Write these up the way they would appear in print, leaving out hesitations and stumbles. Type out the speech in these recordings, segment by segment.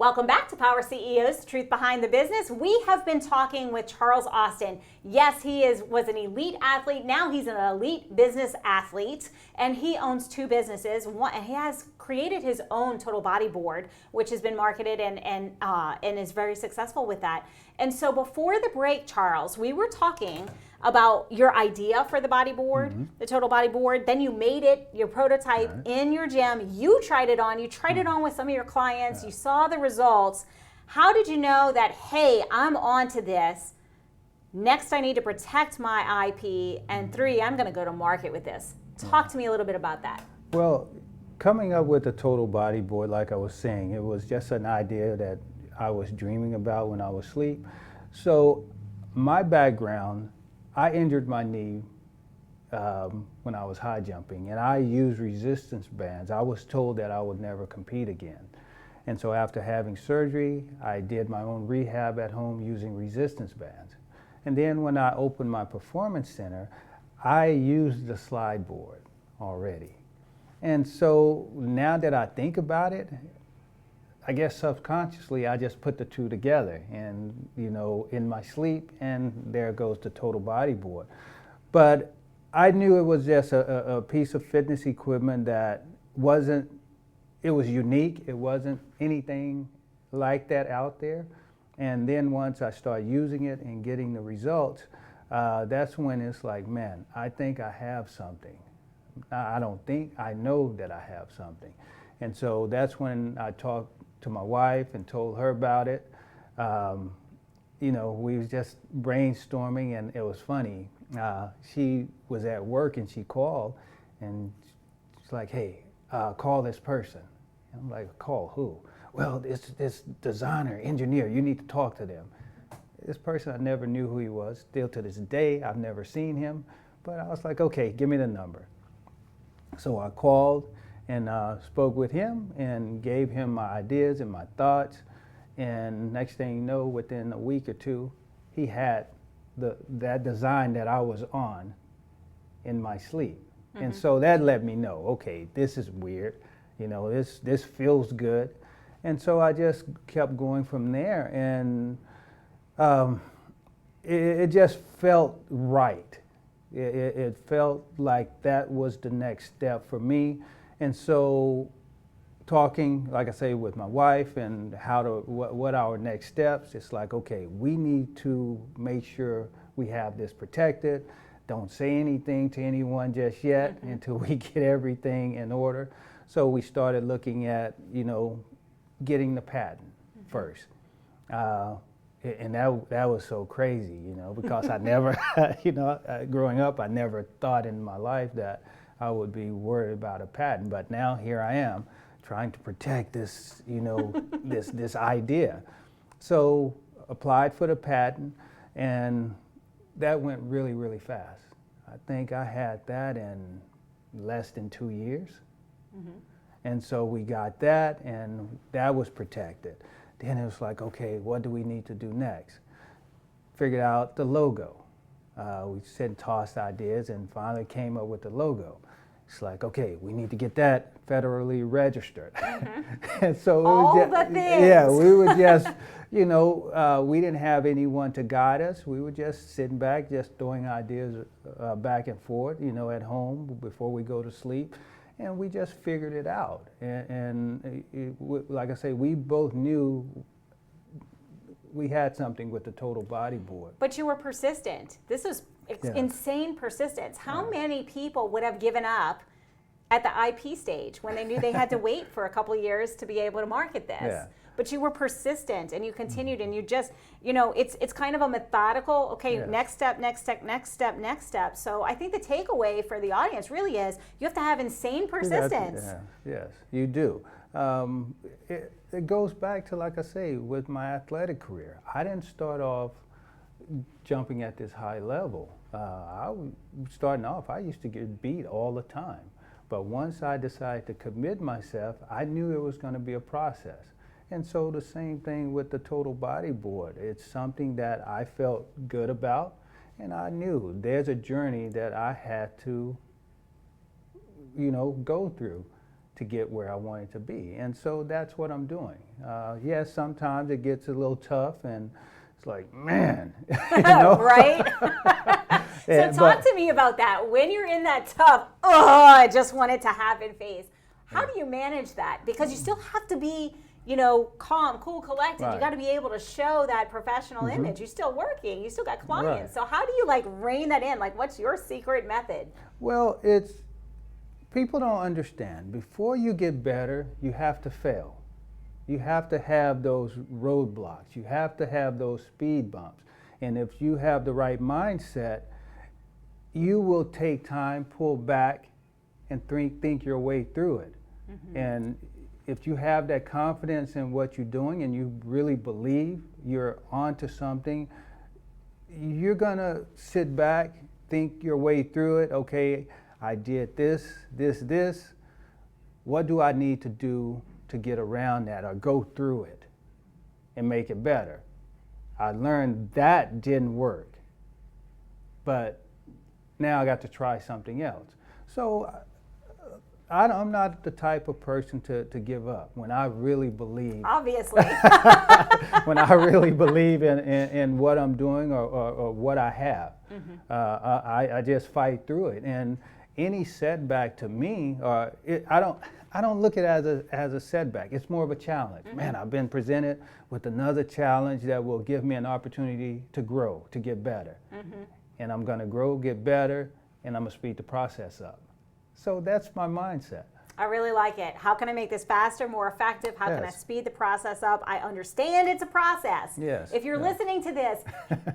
Welcome back to Power CEOs, the Truth Behind the Business. We have been talking with Charles Austin. Yes, was an elite athlete. Now he's an elite business athlete, and he owns two businesses. And he has created his own total body board, which has been marketed and is very successful with that. And so before the break, Charles, we were talking about your idea for the body board, the total body board. Then you made it, your prototype in your gym. You tried it on. You tried it on with some of your clients. You saw the results. How did you know that, hey, I'm on to this? Next, I need to protect my IP. And 3, I'm going to go to market with this. Talk to me a little bit about that. Well, coming up with the total body board, like I was saying, it was just an idea that I was dreaming about when I was asleep. So my background, I injured my knee when I was high jumping, and I used resistance bands. I was told that I would never compete again. And so after having surgery, I did my own rehab at home using resistance bands. And then when I opened my performance center, I used the slide board already. And so now that I think about it, I guess subconsciously I just put the two together, and in my sleep, and there goes the total body board. But I knew it was just a piece of fitness equipment that it was unique. It wasn't anything like that out there. And then once I started using it and getting the results, that's when it's like, man, I think I have something. I don't think, I know that I have something. And so that's when I talked to my wife and told her about it. We was just brainstorming, and it was funny. She was at work and she called, and she's like, hey, call this person. And I'm like, call who? Well, this designer, engineer, you need to talk to them. This person, I never knew who he was. Still to this day, I've never seen him. But I was like, okay, give me the number. So I called and spoke with him and gave him my ideas and my thoughts. And next thing you know, within a week or two, he had that design that I was on in my sleep. And so that let me know, okay, this is weird. This feels good. And so I just kept going from there, and it just felt right. It felt like that was the next step for me. And so talking, like I say, with my wife and what our next steps, it's like, okay, we need to make sure we have this protected. Don't say anything to anyone just yet until we get everything in order. So we started looking at, getting the patent first. And that was so crazy, because I never, growing up, I never thought in my life that I would be worried about a patent. But now here I am trying to protect this, this idea. So applied for the patent, and that went really, really fast. I think I had that in less than 2 years. And so we got that, and that was protected. Then it was like, okay, what do we need to do next? Figured out the logo. We said and tossed ideas and finally came up with the logo. It's like, okay, we need to get that federally registered. And so it was just, the things. Yeah, we were just, we didn't have anyone to guide us. We were just sitting back, just throwing ideas back and forth, at home before we go to sleep. And we just figured it out. Like I say, we both knew we had something with the total body board. But you were persistent. This is insane persistence. How many people would have given up at the IP stage when they knew they had to wait for a couple of years to be able to market this? Yeah. But you were persistent, and you continued, and you just, it's kind of a methodical, okay, next step, next step, next step, next step. So I think the takeaway for the audience really is you have to have insane persistence. Yes, you do. It goes back to, like I say, with my athletic career. I didn't start off jumping at this high level. Starting off, I used to get beat all the time. But once I decided to commit myself, I knew it was going to be a process. And so the same thing with the total body board. It's something that I felt good about, and I knew there's a journey that I had to, go through. to get where I wanted to be. And so that's what I'm doing. Yes, sometimes it gets a little tough, and it's like, man, right? So talk to me about that. When you're in that tough, I just want it to happen phase. How do you manage that? Because you still have to be, calm, cool, collected. Right. You got to be able to show that professional image. You're still working. You still got clients. Right. So how do you rein that in? What's your secret method? Well, people don't understand. Before you get better, you have to fail. You have to have those roadblocks. You have to have those speed bumps. And if you have the right mindset, you will take time, pull back, and think your way through it. Mm-hmm. And if you have that confidence in what you're doing and you really believe you're onto something, you're gonna sit back, think your way through it. Okay, I did this. What do I need to do to get around that or go through it and make it better? I learned that didn't work, but now I got to try something else. So I'm not the type of person to give up when I really believe. Obviously. When I really believe in what I'm doing or what I have, I just fight through it. And any setback to me, I don't look at it as a setback. It's more of a challenge. Mm-hmm. Man, I've been presented with another challenge that will give me an opportunity to grow, to get better. Mm-hmm. And I'm going to grow, get better, and I'm going to speed the process up. So that's my mindset. I really like it. How can I make this faster, more effective? How can I speed the process up? I understand it's a process. Yes. If you're listening to this,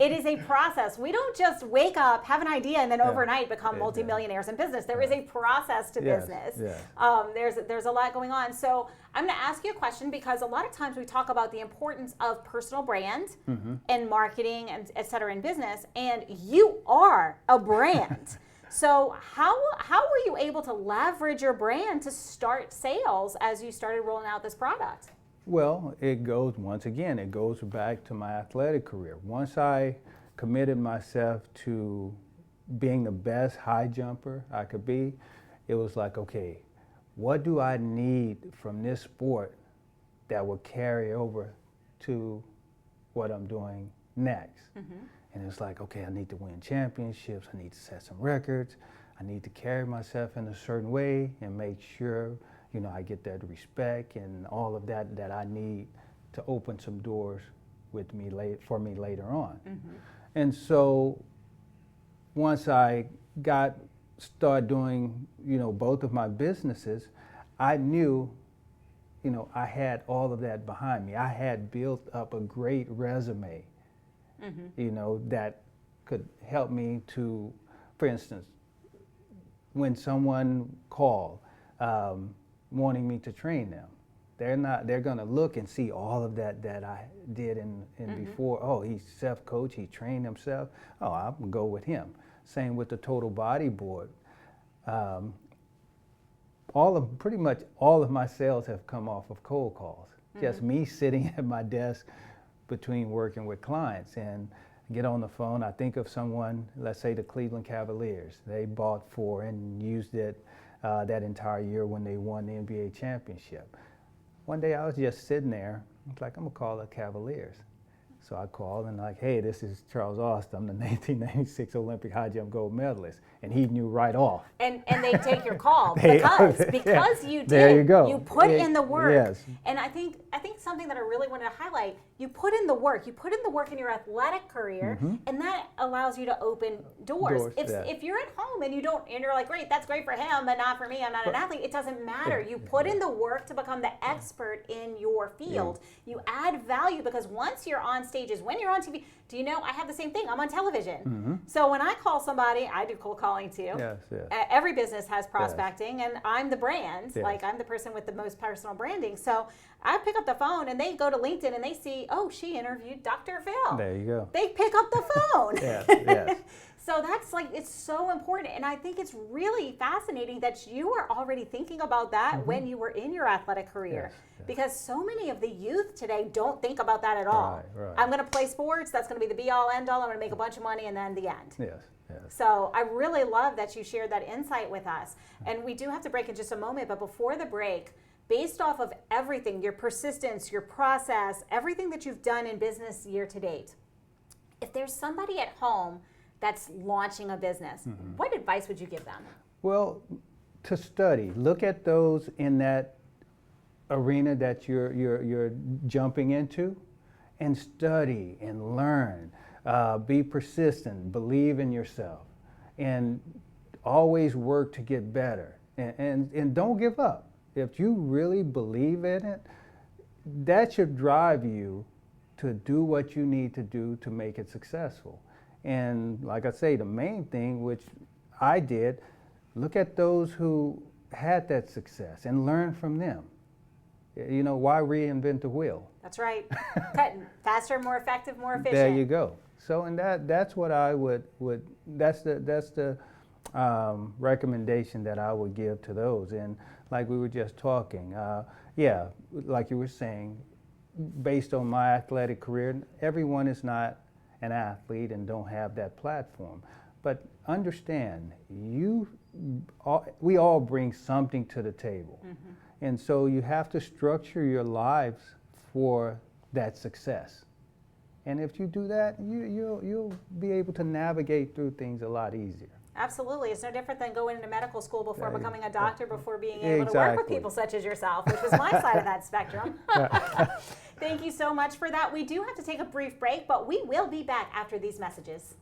it is a process. We don't just wake up, have an idea, and then overnight become multimillionaires in business. There is a process to business. Yes. There's a lot going on. So I'm going to ask you a question because a lot of times we talk about the importance of personal brand and marketing and et cetera in business, and you are a brand. So how were you able to leverage your brand to start sales as you started rolling out this product? Well, it goes back to my athletic career. Once I committed myself to being the best high jumper I could be, it was like, okay, what do I need from this sport that will carry over to what I'm doing next? Mm-hmm. And it's like, okay, I need to win championships, I need to set some records, I need to carry myself in a certain way and make sure, I get that respect and all of that I need to open some doors for me later on. Mm-hmm. And so once I started doing, both of my businesses, I knew, I had all of that behind me. I had built up a great resume. Mm-hmm. That could help me to, for instance, when someone called wanting me to train them, they're going to look and see all of that I did in before. Oh, he's self-coach, he trained himself. Oh, I'm going to go with him. Same with the total body board. Pretty much all of my sales have come off of cold calls. Mm-hmm. Just me sitting at my desk between working with clients and get on the phone. I think of someone, let's say the Cleveland Cavaliers. They bought 4 and used it that entire year when they won the NBA championship. One day I was just sitting there, I was like, I'm gonna call the Cavaliers. So I called and hey, this is Charles Austin, I'm the 1996 Olympic high jump gold medalist. And he knew right off. And they take your call because you did. There you go. You put in the work. Yes. And I think something that I really wanted to highlight, you put in the work. You put in the work in your athletic career, and that allows you to open doors. If you're at home and you're like, great, that's great for him, but not for me, I'm not an athlete, it doesn't matter. You put in the work to become the expert in your field. Yeah. You add value because once you're on stages, when you're on TV, do you know, I have the same thing. I'm on television. Mm-hmm. So when I call somebody, I do cold calling too. Yes. Every business has prospecting, and I'm the brand. Yes. Like I'm the person with the most personal branding. So I pick up the phone and they go to LinkedIn and they see, oh, she interviewed Dr. Phil. There you go. They pick up the phone. Yes. So that's it's so important. And I think it's really fascinating that you were already thinking about that when you were in your athletic career. Yes. Because so many of the youth today don't think about that at all. Right. I'm going to play sports. That's going to be the be all end all. I'm going to make a bunch of money and then the end. Yes. So I really love that you shared that insight with us. And we do have to break in just a moment, but before the break, based off of everything, your persistence, your process, everything that you've done in business year to date, if there's somebody at home that's launching a business, what advice would you give them? Well, to study, look at those in that arena that you're jumping into, and study and learn. Be persistent, believe in yourself, and always work to get better. And don't give up. If you really believe in it, that should drive you to do what you need to do to make it successful. And like I say, the main thing, which I did, look at those who had that success and learn from them. You know, why reinvent the wheel? That's right. Faster, more effective, more efficient. There you go. So, and that's what I would that's the recommendation that I would give to those. And like we were just talking, yeah, like you were saying, based on my athletic career, everyone is not an athlete and don't have that platform. But understand, we all bring something to the table. And so you have to structure your lives for that success. And if you do that, you'll be able to navigate through things a lot easier. Absolutely. It's no different than going into medical school before becoming a doctor, before being able to work with people such as yourself, which was my side of that spectrum. Thank you so much for that. We do have to take a brief break, but we will be back after these messages.